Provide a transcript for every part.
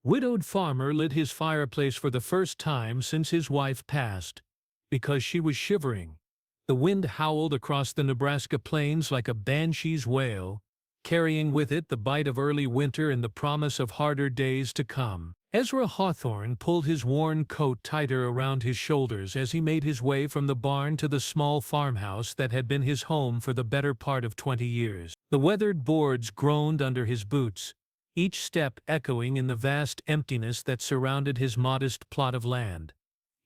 Widowed farmer lit his fireplace for the first time since his wife passed, because she was shivering. The wind howled across the Nebraska plains like a banshee's wail, carrying with it the bite of early winter and the promise of harder days to come. Ezra Hawthorne pulled his worn coat tighter around his shoulders as he made his way from the barn to the small farmhouse that had been his home for the better part of 20 years. The weathered boards groaned under his boots, each step echoing in the vast emptiness that surrounded his modest plot of land.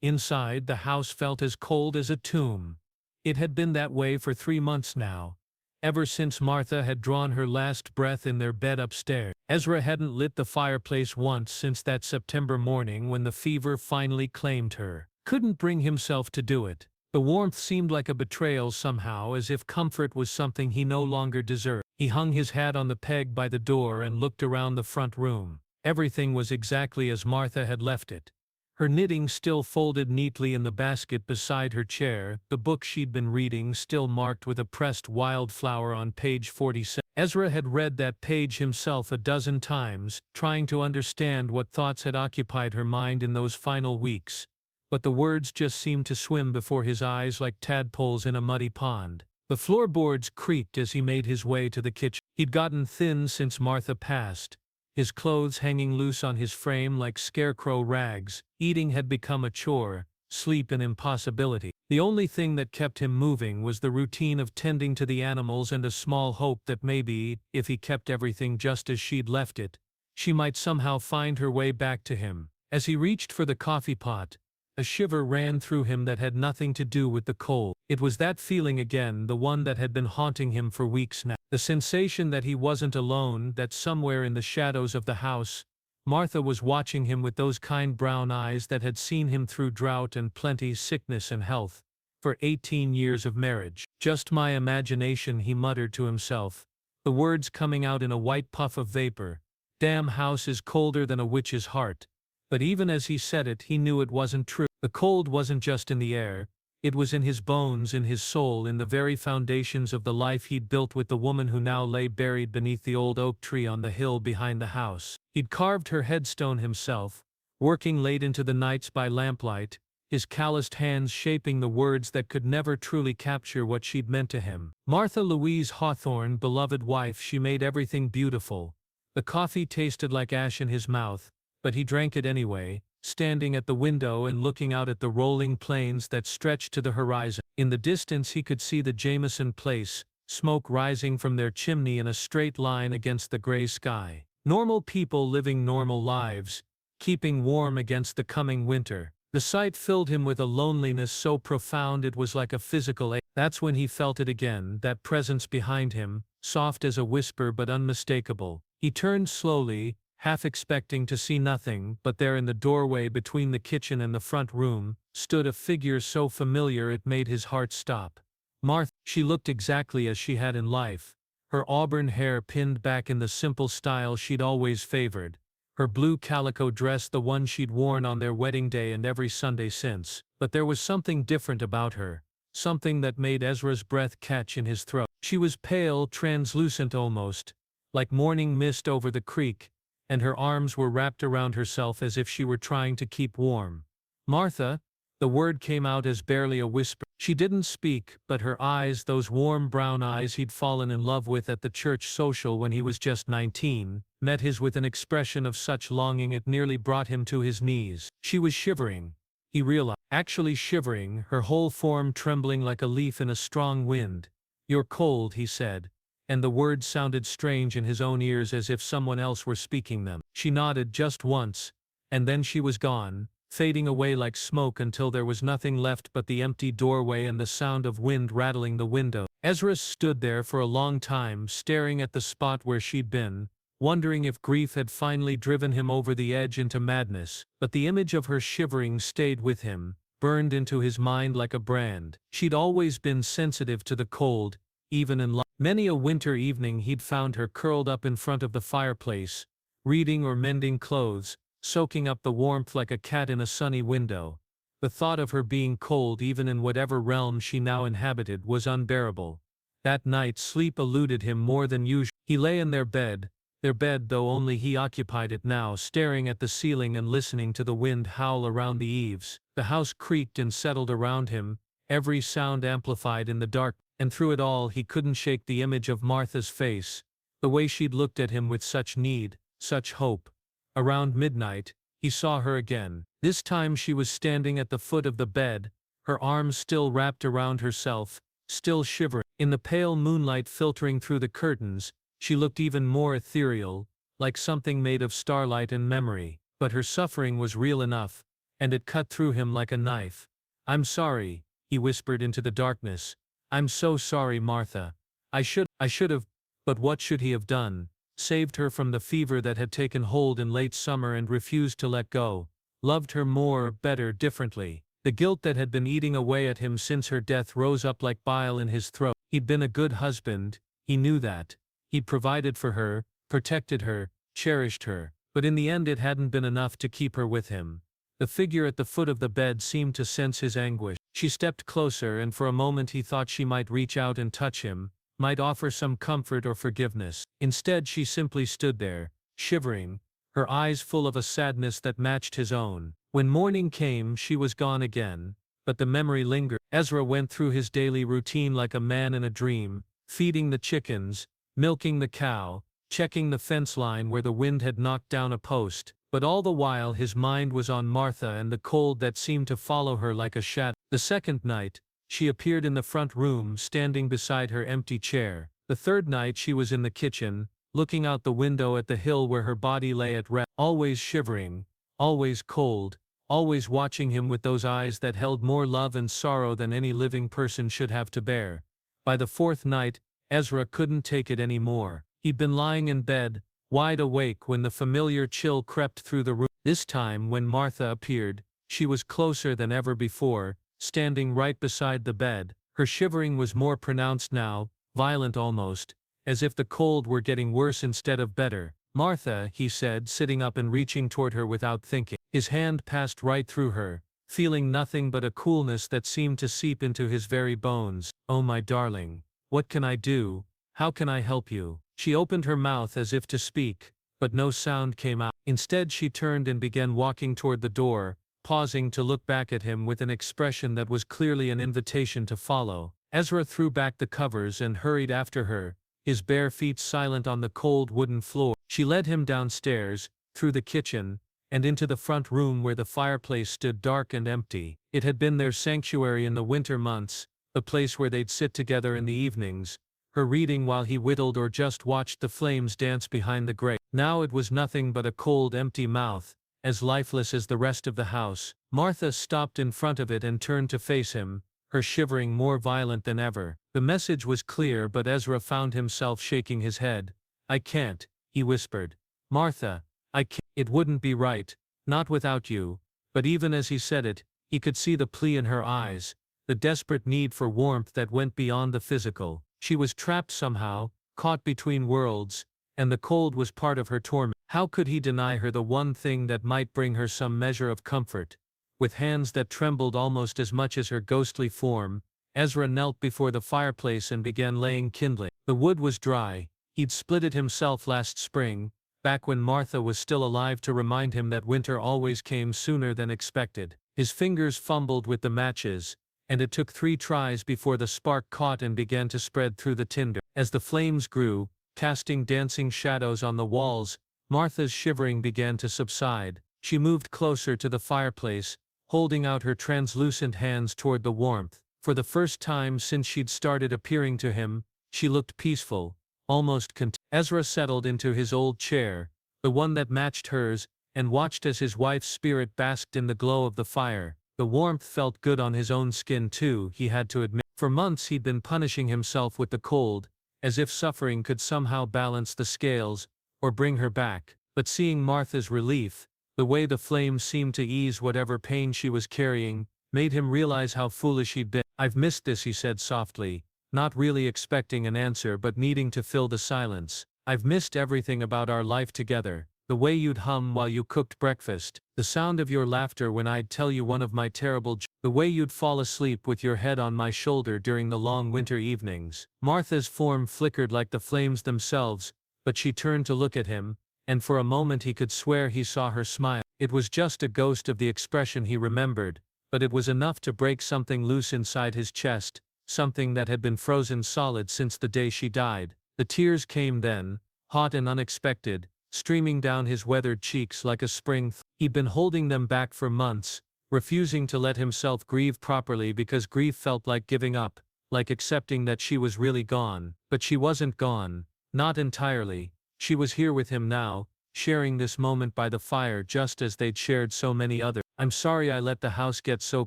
Inside, the house felt as cold as a tomb. It had been that way for 3 months now, ever since Martha had drawn her last breath in their bed upstairs. Ezra hadn't lit the fireplace once since that September morning when the fever finally claimed her. Couldn't bring himself to do it. The warmth seemed like a betrayal somehow, as if comfort was something he no longer deserved. He hung his hat on the peg by the door and looked around the front room. Everything was exactly as Martha had left it. Her knitting still folded neatly in the basket beside her chair, the book she'd been reading still marked with a pressed wildflower on page 47. Ezra had read that page himself a dozen times, trying to understand what thoughts had occupied her mind in those final weeks, but the words just seemed to swim before his eyes like tadpoles in a muddy pond. The floorboards creaked as he made his way to the kitchen. He'd gotten thin since Martha passed, his clothes hanging loose on his frame like scarecrow rags. Eating had become a chore, sleep an impossibility. The only thing that kept him moving was the routine of tending to the animals and a small hope that maybe, if he kept everything just as she'd left it, she might somehow find her way back to him. As he reached for the coffee pot, a shiver ran through him that had nothing to do with the cold. It was that feeling again, the one that had been haunting him for weeks now. The sensation that he wasn't alone, that somewhere in the shadows of the house, Martha was watching him with those kind brown eyes that had seen him through drought and plenty, sickness and health, for 18 years of marriage. Just my imagination, he muttered to himself, the words coming out in a white puff of vapor. Damn house is colder than a witch's heart. But even as he said it, he knew it wasn't true. The cold wasn't just in the air, it was in his bones, in his soul, in the very foundations of the life he'd built with the woman who now lay buried beneath the old oak tree on the hill behind the house. He'd carved her headstone himself, working late into the nights by lamplight, his calloused hands shaping the words that could never truly capture what she'd meant to him. Martha Louise Hawthorne, beloved wife, she made everything beautiful. The coffee tasted like ash in his mouth, but he drank it anyway, standing at the window and looking out at the rolling plains that stretched to the horizon. In the distance he could see the Jameson place, smoke rising from their chimney in a straight line against the gray sky. Normal people living normal lives, keeping warm against the coming winter. The sight filled him with a loneliness so profound it was like a physical ache. That's when he felt it again, that presence behind him, soft as a whisper but unmistakable. He turned slowly, half expecting to see nothing, but there in the doorway between the kitchen and the front room, stood a figure so familiar it made his heart stop. Martha. She looked exactly as she had in life, her auburn hair pinned back in the simple style she'd always favored, her blue calico dress the one she'd worn on their wedding day and every Sunday since. But there was something different about her, something that made Ezra's breath catch in his throat. She was pale, translucent almost, like morning mist over the creek, and her arms were wrapped around herself as if she were trying to keep warm. Martha, the word came out as barely a whisper. She didn't speak, but her eyes, those warm brown eyes he'd fallen in love with at the church social when he was just 19, met his with an expression of such longing it nearly brought him to his knees. She was shivering, he realized. Actually shivering, her whole form trembling like a leaf in a strong wind. "You're cold," he said, and the words sounded strange in his own ears as if someone else were speaking them. She nodded just once, and then she was gone, fading away like smoke until there was nothing left but the empty doorway and the sound of wind rattling the window. Ezra stood there for a long time, staring at the spot where she'd been, wondering if grief had finally driven him over the edge into madness. But the image of her shivering stayed with him, burned into his mind like a brand. She'd always been sensitive to the cold, even in life. Many a winter evening he'd found her curled up in front of the fireplace, reading or mending clothes, soaking up the warmth like a cat in a sunny window. The thought of her being cold even in whatever realm she now inhabited was unbearable. That night sleep eluded him more than usual. He lay in their bed, Their bed, though only he occupied it now, staring at the ceiling and listening to the wind howl around the eaves. The house creaked and settled around him, every sound amplified in the dark, and through it all he couldn't shake the image of Martha's face, the way she'd looked at him with such need, such hope. Around midnight, he saw her again. This time she was standing at the foot of the bed, her arms still wrapped around herself, still shivering. In the pale moonlight filtering through the curtains, she looked even more ethereal, like something made of starlight and memory. But her suffering was real enough, and it cut through him like a knife. "I'm sorry," he whispered into the darkness. "I'm so sorry, Martha. I should have." But what should he have done? Saved her from the fever that had taken hold in late summer and refused to let go. Loved her more, better, differently. The guilt that had been eating away at him since her death rose up like bile in his throat. He'd been a good husband, he knew that. He'd provided for her, protected her, cherished her. But in the end it hadn't been enough to keep her with him. The figure at the foot of the bed seemed to sense his anguish. She stepped closer, and for a moment he thought she might reach out and touch him, might offer some comfort or forgiveness. Instead she simply stood there, shivering, her eyes full of a sadness that matched his own. When morning came she was gone again, but the memory lingered. Ezra went through his daily routine like a man in a dream, feeding the chickens, milking the cow, checking the fence line where the wind had knocked down a post, but all the while his mind was on Martha and the cold that seemed to follow her like a shadow. The second night, she appeared in the front room, standing beside her empty chair. The third night she was in the kitchen, looking out the window at the hill where her body lay at rest, always shivering, always cold, always watching him with those eyes that held more love and sorrow than any living person should have to bear. By the fourth night, Ezra couldn't take it any more. He'd been lying in bed, wide awake when the familiar chill crept through the room. This time when Martha appeared, she was closer than ever before, standing right beside the bed. Her shivering was more pronounced now, violent almost, as if the cold were getting worse instead of better. "Martha," he said, sitting up and reaching toward her without thinking. His hand passed right through her, feeling nothing but a coolness that seemed to seep into his very bones. "Oh, my darling. What can I do? How can I help you?" She opened her mouth as if to speak, but no sound came out. Instead she turned and began walking toward the door, pausing to look back at him with an expression that was clearly an invitation to follow. Ezra threw back the covers and hurried after her, his bare feet silent on the cold wooden floor. She led him downstairs, through the kitchen, and into the front room where the fireplace stood dark and empty. It had been their sanctuary in the winter months, the place where they'd sit together in the evenings, her reading while he whittled or just watched the flames dance behind the grate. Now it was nothing but a cold, empty mouth, as lifeless as the rest of the house. Martha stopped in front of it and turned to face him, her shivering more violent than ever. The message was clear, but Ezra found himself shaking his head. "I can't," he whispered. "Martha, I can't. It wouldn't be right, not without you." But even as he said it, he could see the plea in her eyes, the desperate need for warmth that went beyond the physical. She was trapped somehow, caught between worlds, and the cold was part of her torment. How could he deny her the one thing that might bring her some measure of comfort? With hands that trembled almost as much as her ghostly form, Ezra knelt before the fireplace and began laying kindling. The wood was dry. He'd split it himself last spring, back when Martha was still alive, to remind him that winter always came sooner than expected. His fingers fumbled with the matches, and it took 3 tries before the spark caught and began to spread through the tinder. As the flames grew, casting dancing shadows on the walls, Martha's shivering began to subside. She moved closer to the fireplace, holding out her translucent hands toward the warmth. For the first time since she'd started appearing to him, she looked peaceful, almost content. Ezra settled into his old chair, the one that matched hers, and watched as his wife's spirit basked in the glow of the fire. The warmth felt good on his own skin too, he had to admit. For months he'd been punishing himself with the cold, as if suffering could somehow balance the scales, or bring her back. But seeing Martha's relief, the way the flames seemed to ease whatever pain she was carrying, made him realize how foolish he'd been. "I've missed this," he said softly, not really expecting an answer but needing to fill the silence. "I've missed everything about our life together. The way you'd hum while you cooked breakfast, the sound of your laughter when I'd tell you one of my terrible jokes, the way you'd fall asleep with your head on my shoulder during the long winter evenings." Martha's form flickered like the flames themselves, but she turned to look at him, and for a moment he could swear he saw her smile. It was just a ghost of the expression he remembered, but it was enough to break something loose inside his chest, something that had been frozen solid since the day she died. The tears came then, hot and unexpected, streaming down his weathered cheeks like a spring. He'd been holding them back for months, refusing to let himself grieve properly because grief felt like giving up, like accepting that she was really gone. But she wasn't gone, not entirely. She was here with him now, sharing this moment by the fire just as they'd shared so many others. "I'm sorry I let the house get so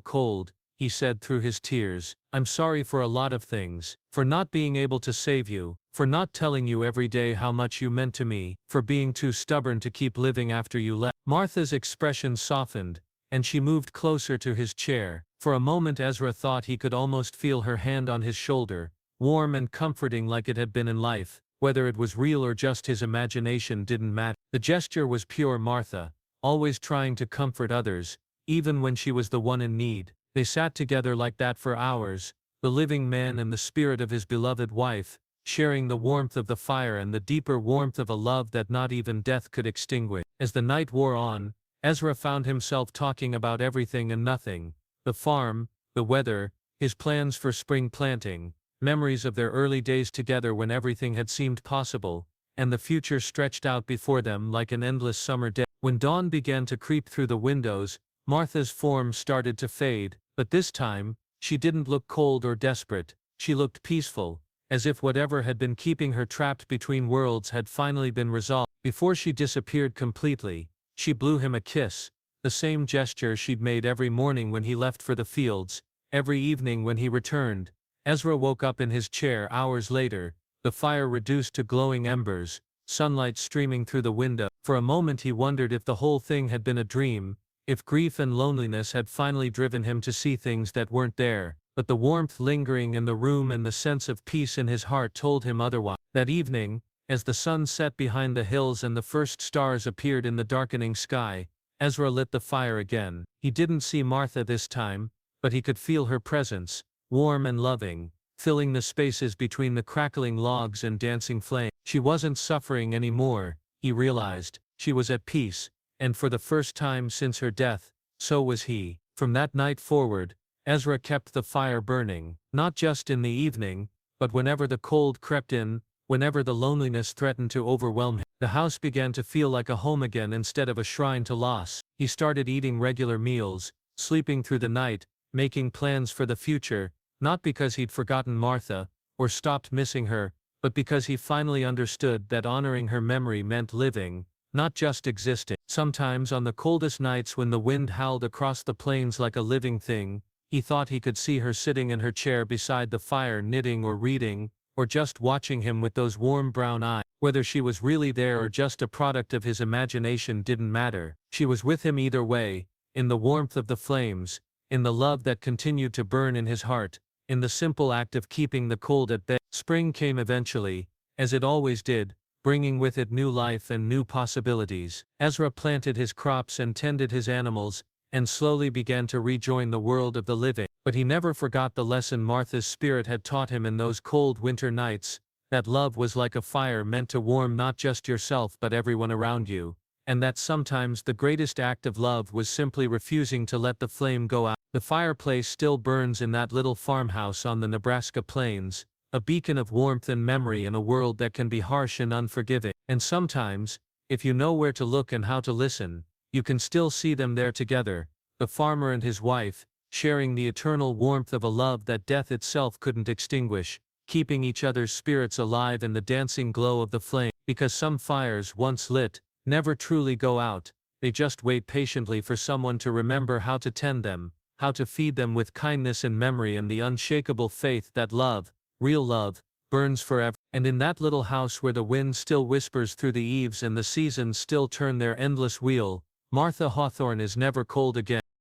cold," he said through his tears. "I'm sorry for a lot of things, for not being able to save you, for not telling you every day how much you meant to me, for being too stubborn to keep living after you left." Martha's expression softened, and she moved closer to his chair. For a moment Ezra thought he could almost feel her hand on his shoulder, warm and comforting like it had been in life. Whether it was real or just his imagination didn't matter. The gesture was pure Martha, always trying to comfort others, even when she was the one in need. They sat together like that for hours, the living man and the spirit of his beloved wife, sharing the warmth of the fire and the deeper warmth of a love that not even death could extinguish. As the night wore on, Ezra found himself talking about everything and nothing: the farm, the weather, his plans for spring planting, memories of their early days together when everything had seemed possible, and the future stretched out before them like an endless summer day. When dawn began to creep through the windows, Martha's form started to fade, but this time, she didn't look cold or desperate. She looked peaceful, as if whatever had been keeping her trapped between worlds had finally been resolved. Before she disappeared completely, she blew him a kiss, the same gesture she'd made every morning when he left for the fields, every evening when he returned. Ezra woke up in his chair hours later, the fire reduced to glowing embers, sunlight streaming through the window. For a moment he wondered if the whole thing had been a dream, if grief and loneliness had finally driven him to see things that weren't there. But the warmth lingering in the room and the sense of peace in his heart told him otherwise. That evening, as the sun set behind the hills and the first stars appeared in the darkening sky, Ezra lit the fire again. He didn't see Martha this time, but he could feel her presence, warm and loving, filling the spaces between the crackling logs and dancing flames. She wasn't suffering anymore, he realized. She was at peace, and for the first time since her death, so was he. From that night forward, Ezra kept the fire burning, not just in the evening, but whenever the cold crept in, whenever the loneliness threatened to overwhelm him. The house began to feel like a home again instead of a shrine to loss. He started eating regular meals, sleeping through the night, making plans for the future, not because he'd forgotten Martha, or stopped missing her, but because he finally understood that honoring her memory meant living, not just existing. Sometimes on the coldest nights when the wind howled across the plains like a living thing, he thought he could see her sitting in her chair beside the fire knitting or reading, or just watching him with those warm brown eyes. Whether she was really there or just a product of his imagination didn't matter. She was with him either way, in the warmth of the flames, in the love that continued to burn in his heart, in the simple act of keeping the cold at bay. Spring came eventually, as it always did, bringing with it new life and new possibilities. Ezra planted his crops and tended his animals, and slowly began to rejoin the world of the living. But he never forgot the lesson Martha's spirit had taught him in those cold winter nights, that love was like a fire meant to warm not just yourself but everyone around you, and that sometimes the greatest act of love was simply refusing to let the flame go out. The fireplace still burns in that little farmhouse on the Nebraska plains, a beacon of warmth and memory in a world that can be harsh and unforgiving. And sometimes, if you know where to look and how to listen, you can still see them there together, the farmer and his wife, sharing the eternal warmth of a love that death itself couldn't extinguish, keeping each other's spirits alive in the dancing glow of the flame. Because some fires, once lit, never truly go out, they just wait patiently for someone to remember how to tend them, how to feed them with kindness and memory and the unshakable faith that love, real love, burns forever. And in that little house where the wind still whispers through the eaves and the seasons still turn their endless wheel, Martha Hawthorne is never cold again.